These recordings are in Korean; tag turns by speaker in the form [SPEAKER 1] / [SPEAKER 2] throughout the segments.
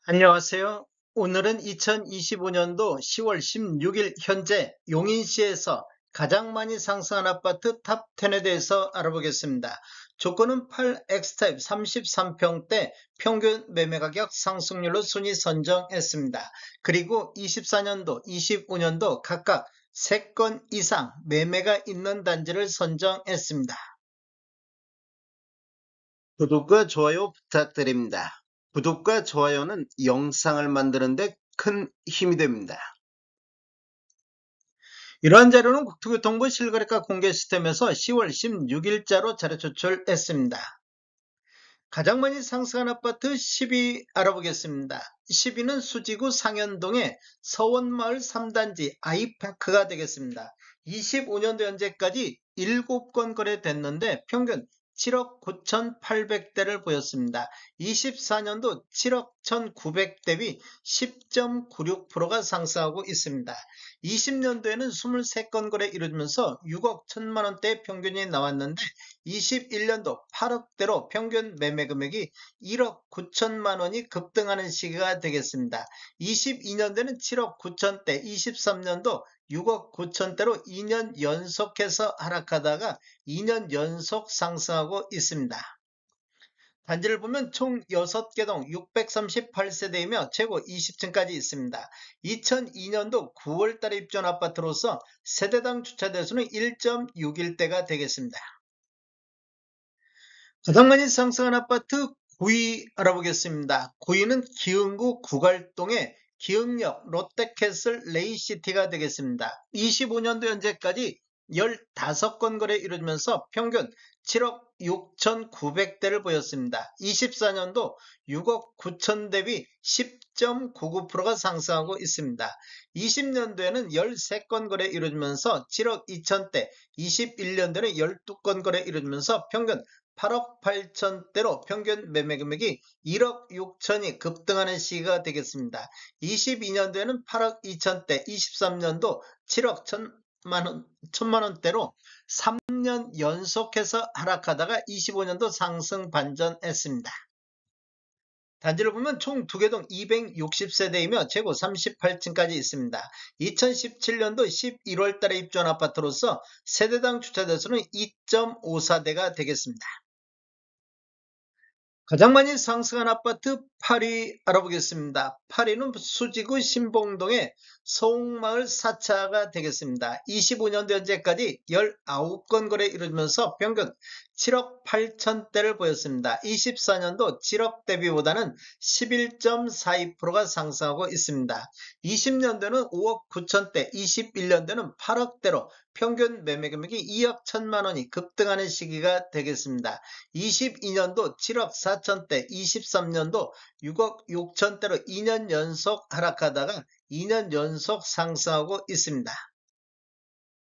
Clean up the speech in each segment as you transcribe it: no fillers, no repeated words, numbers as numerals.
[SPEAKER 1] 안녕하세요. 오늘은 2025년도 10월 16일 현재 용인시에서 가장 많이 상승한 아파트 탑10에 대해서 알아보겠습니다. 조건은 8X타입 33평대 평균 매매가격 상승률로 순위 선정했습니다. 그리고 24년도, 25년도 각각 3건 이상 매매가 있는 단지를 선정했습니다. 구독과 좋아요 부탁드립니다. 구독과 좋아요는 영상을 만드는데 큰 힘이 됩니다. 이러한 자료는 국토교통부 실거래가 공개 시스템에서 10월 16일자로 자료 제출했습니다. 가장 많이 상승한 아파트 10위 알아보겠습니다. 10위는 수지구 상현동의 서원마을 3단지 아이파크가 되겠습니다. 25년도 현재까지 7건 거래됐는데 평균 7억 9,800대를 보였습니다. 24년도 7억 1,900 대비 10.96%가 상승하고 있습니다. 20년도에는 23건 거래 이루어지면서 6억 1천만 원대 평균이 나왔는데 21년도 8억대로 평균 매매 금액이 1억 9천만 원이 급등하는 시기가 되겠습니다. 22년도에는 7억 9천대, 23년도 6억 9천대로 2년 연속해서 하락하다가 2년 연속 상승하고 있습니다. 단지를 보면 총 6개 동 638세대이며 최고 20층까지 있습니다. 2002년도 9월달에 입주한 아파트로서 세대당 주차대수는 1.61대가 되겠습니다. 가장 많이 상승한 아파트 9위 알아보겠습니다. 9위는 기흥구 구갈동의 기흥역 롯데캐슬 레이시티가 되겠습니다. 25년도 현재까지 15건 거래 이루어지면서 평균 7억 6,900대를 보였습니다. 24년도 6억 9천 대비 10.99%가 상승하고 있습니다. 20년도에는 13건 거래 이루어지면서 7억 2천대, 21년도에는 12건 거래 이루어지면서 평균 8억 8천대로 평균 매매 금액이 1억 6천이 급등하는 시기가 되겠습니다. 22년도에는 8억 2천대, 23년도 7억 1천만 원대로 3년 연속해서 하락하다가 25년도 상승 반전했습니다. 단지를 보면 총 2개 동 260세대이며 최고 38층까지 있습니다. 2017년도 11월 달에 입주한 아파트로서 세대당 주차대수는 2.54대가 되겠습니다. 가장 많이 상승한 아파트 8위 알아보겠습니다. 8위는 수지구 신봉동의 서옥마을 4차가 되겠습니다. 25년도 현재까지 19건 거래 이루어지면서 평균 7억 8천대를 보였습니다. 24년도 7억 대비보다는 11.42%가 상승하고 있습니다. 20년도는 5억 9천대, 21년도는 8억대로 평균 매매 금액이 2억 1천만 원이 급등하는 시기가 되겠습니다. 22년도 7억 4천대, 23년도 6억 6천대로 2년 연속 하락하다가 2년 연속 상승하고 있습니다.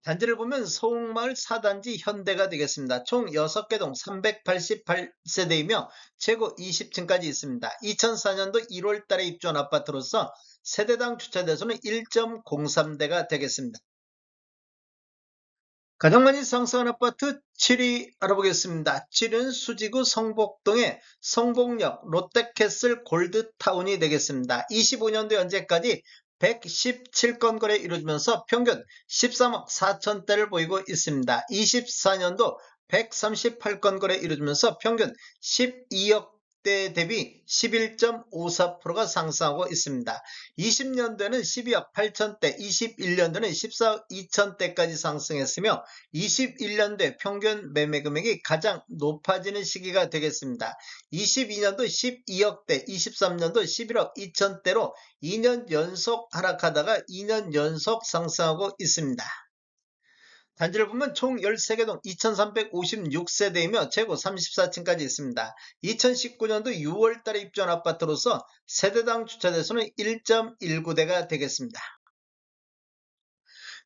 [SPEAKER 1] 단지를 보면 서옥마을 4단지 현대가 되겠습니다. 총 6개 동 388세대이며 최고 20층까지 있습니다. 2004년도 1월 달에 입주한 아파트로서 세대당 주차대수는 1.03대가 되겠습니다. 가장 많이 상승한 아파트 7위 알아보겠습니다. 7위는 수지구 성복동의 성복역 롯데캐슬 골드타운이 되겠습니다. 25년도 현재까지 117건 거래 이루어지면서 평균 13억 4천대를 보이고 있습니다. 24년도 138건 거래 이루어지면서 평균 12억 대 대비 11.54%가 상승하고 있습니다. 20년도에는 12억 8천대, 21년도는 14억 2천대까지 상승했으며 21년도에 평균 매매 금액이 가장 높아지는 시기가 되겠습니다. 22년도 12억대, 23년도 11억 2천대로 2년 연속 하락하다가 2년 연속 상승하고 있습니다. 단지를 보면 총 13개 동 2356세대이며 최고 34층까지 있습니다. 2019년도 6월 달에 입주한 아파트로서 세대당 주차대수는 1.19대가 되겠습니다.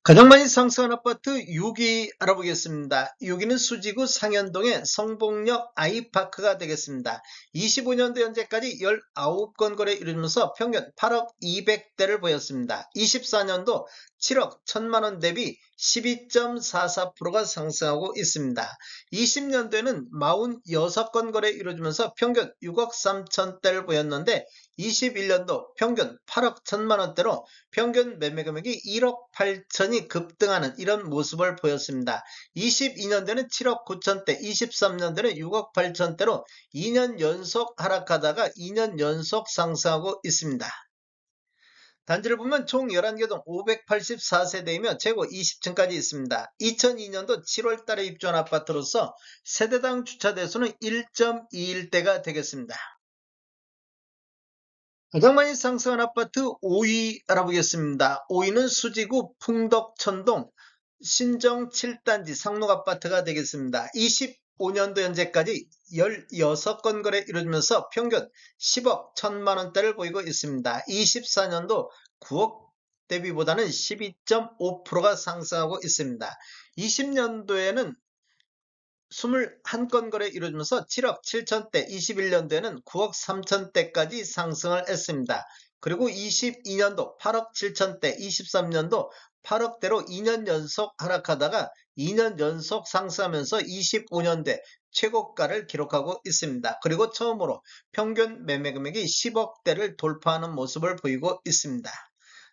[SPEAKER 1] 가장 많이 상승한 아파트 6위 알아보겠습니다. 6위는 수지구 상현동의 성복역 아이파크가 되겠습니다. 25년도 현재까지 19건 거래 이루면서 평균 8억 200대를 보였습니다. 24년도 7억 1천만 원 대비 12.44%가 상승하고 있습니다. 20년도에는 46건 거래 이루어지면서 평균 6억 3천대를 보였는데 21년도 평균 8억 1천만 원대로 평균 매매 금액이 1억 8천이 급등하는 이런 모습을 보였습니다. 22년도에는 7억 9천대, 23년도에는 6억 8천대로 2년 연속 하락하다가 2년 연속 상승하고 있습니다. 단지를 보면 총 11개 동 584세대이며 최고 20층까지 있습니다. 2002년도 7월 달에 입주한 아파트로서 세대당 주차 대수는 1.21대가 되겠습니다. 가장 많이 상승한 아파트 5위 알아보겠습니다. 5위는 수지구 풍덕천동 신정 7단지 상록아파트가 되겠습니다. 25년도 현재까지 16건 거래 이루어지면서 평균 10억 1천만 원대를 보이고 있습니다. 24년도 9억 대비보다는 12.5%가 상승하고 있습니다. 20년도에는 21건 거래 이루어지면서 7억 7천대, 21년도에는 9억 3천대까지 상승을 했습니다. 그리고 22년도 8억 7천대, 23년도 8억대로 2년 연속 하락하다가 2년 연속 상승하면서 25년대 최고가를 기록하고 있습니다. 그리고 처음으로 평균 매매 금액이 10억대를 돌파하는 모습을 보이고 있습니다.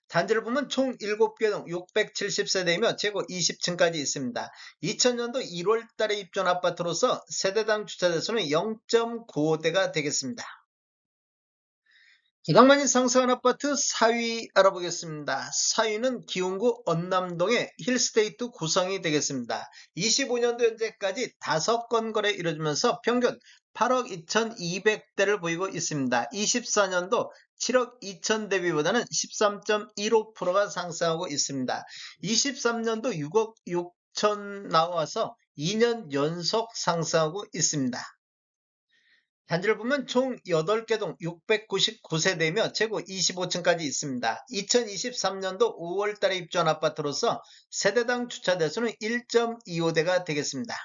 [SPEAKER 1] 단지를 보면 총 7개 동 670세대이며 최고 20층까지 있습니다. 2000년도 1월 달에 입주한 아파트로서 세대당 주차 대수는 0.95대가 되겠습니다. 가장 많이 상승한 아파트 4위 알아보겠습니다. 4위는 기흥구 언남동의 힐스테이트 구성이 되겠습니다. 25년도 현재까지 5건 거래 이루어지면서 평균 8억 2,200대를 보이고 있습니다. 24년도 7억 2천 대비보다는 13.15%가 상승하고 있습니다. 23년도 6억 6천 나와서 2년 연속 상승하고 있습니다. 단지를 보면 총 8개 동 699세대이며 최고 25층까지 있습니다. 2023년도 5월 달에 입주한 아파트로서 세대당 주차 대수는 1.25대가 되겠습니다.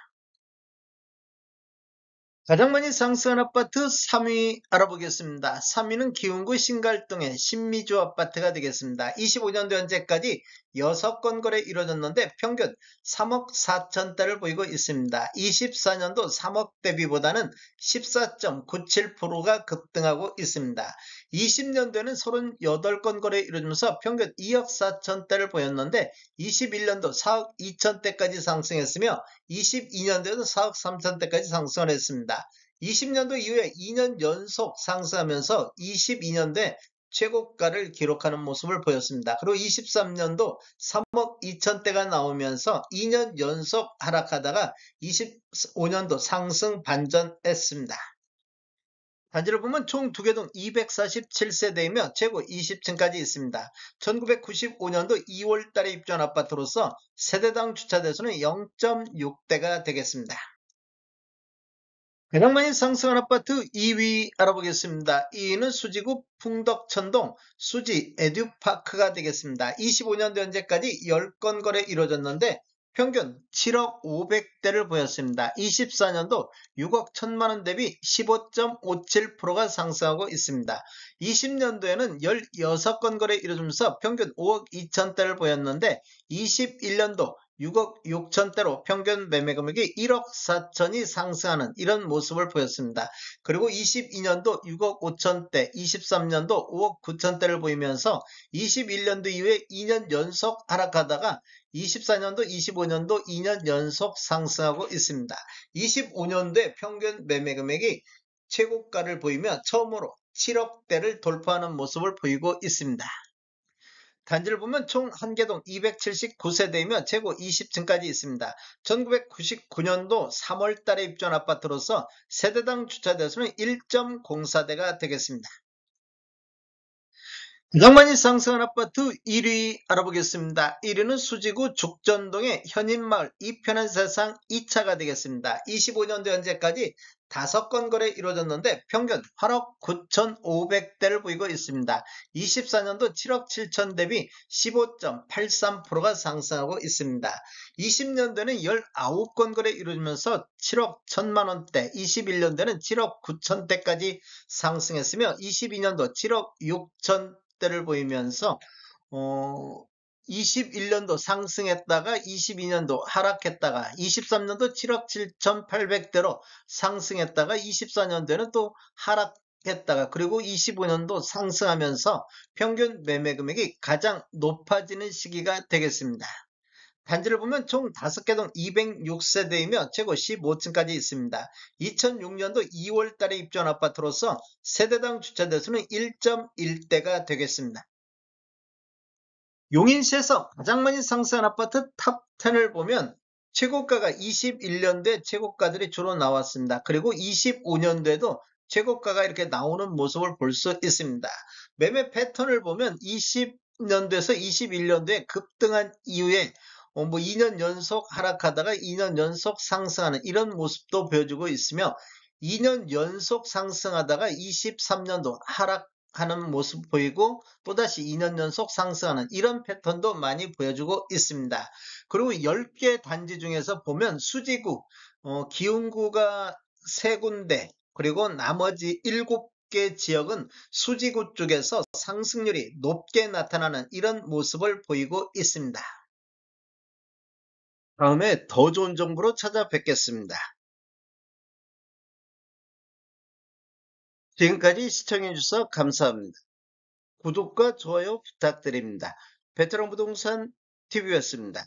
[SPEAKER 1] 가장 많이 상승한 아파트 3위 알아보겠습니다. 3위는 기흥구 신갈동의 신미주 아파트가 되겠습니다. 25년도 현재까지 6건 거래 이루어졌는데 평균 3억 4천대를 보이고 있습니다. 24년도 3억 대비보다는 14.97%가 급등하고 있습니다. 20년도에는 38건 거래 이루어지면서 평균 2억 4천대를 보였는데 21년도 4억 2천대까지 상승했으며 22년도에도 4억 3천대까지 상승을 했습니다. 20년도 이후에 2년 연속 상승하면서 22년도에 최고가를 기록하는 모습을 보였습니다. 그리고 23년도 3억 2천대가 나오면서 2년 연속 하락하다가 25년도 상승 반전했습니다. 단지를 보면 총 2개 동 247세대이며 최고 20층까지 있습니다. 1995년도 2월 달에 입주한 아파트로서 세대당 주차 대수는 0.6대가 되겠습니다. 가장 많이 상승한 아파트 2위 알아보겠습니다. 2위는 수지구 풍덕천동 수지 에듀파크가 되겠습니다. 25년도 현재까지 10건 거래 이루어졌는데 평균 7억 500대를 보였습니다. 24년도 6억 1천만 원 대비 15.57%가 상승하고 있습니다. 20년도에는 16건 거래 이루어지면서 평균 5억 2천대를 보였는데 21년도 6억 6천대로 평균 매매 금액이 1억 4천이 상승하는 이런 모습을 보였습니다. 그리고 22년도 6억 5천대, 23년도 5억 9천대를 보이면서 21년도 이후에 2년 연속 하락하다가 24년도, 25년도 2년 연속 상승하고 있습니다. 25년도에 평균 매매 금액이 최고가를 보이며 처음으로 7억대를 돌파하는 모습을 보이고 있습니다. 단지를 보면 총 1개 동 279세대이며 최고 20층까지 있습니다. 1999년도 3월 달에 입주한 아파트로서 세대당 주차 대수는 1.04대가 되겠습니다. 가장 많이 상승한 아파트 1위 알아보겠습니다. 1위는 수지구 죽전동의 현인마을 이편한 세상 2차가 되겠습니다. 25년도 현재까지 5건 거래 이루어졌는데 평균 8억 9,500대를 보이고 있습니다. 24년도 7억 7천 대비 15.83%가 상승하고 있습니다. 20년도에는 19건 거래 이루어지면서 7억 1천만 원대, 21년도에는 7억 9천대까지 상승했으며 22년도 7억 6천 대를 보이면서 21년도 상승했다가 22년도 하락했다가 23년도 7억 7,800대로 상승했다가 24년도에는 또 하락했다가 그리고 25년도 상승하면서 평균 매매 금액이 가장 높아지는 시기가 되겠습니다. 단지를 보면 총 5개 동 206세대이며 최고 15층까지 있습니다. 2006년도 2월 달에 입주한 아파트로서 세대당 주차 대수는 1.1대가 되겠습니다. 용인시에서 가장 많이 상승한 아파트 탑10을 보면 최고가가 21년도에 최고가들이 주로 나왔습니다. 그리고 25년도에도 최고가가 이렇게 나오는 모습을 볼 수 있습니다. 매매 패턴을 보면 20년도에서 21년도에 급등한 이후에 2년 연속 하락하다가 2년 연속 상승하는 이런 모습도 보여주고 있으며 2년 연속 상승하다가 23년도 하락하는 모습 보이고 또다시 2년 연속 상승하는 이런 패턴도 많이 보여주고 있습니다. 그리고 10개 단지 중에서 보면 수지구, 기흥구가 3군데 그리고 나머지 7개 지역은 수지구 쪽에서 상승률이 높게 나타나는 이런 모습을 보이고 있습니다. 다음에 더 좋은 정보로 찾아뵙겠습니다. 지금까지 시청해주셔서 감사합니다. 구독과 좋아요 부탁드립니다. 베테랑 부동산 TV였습니다.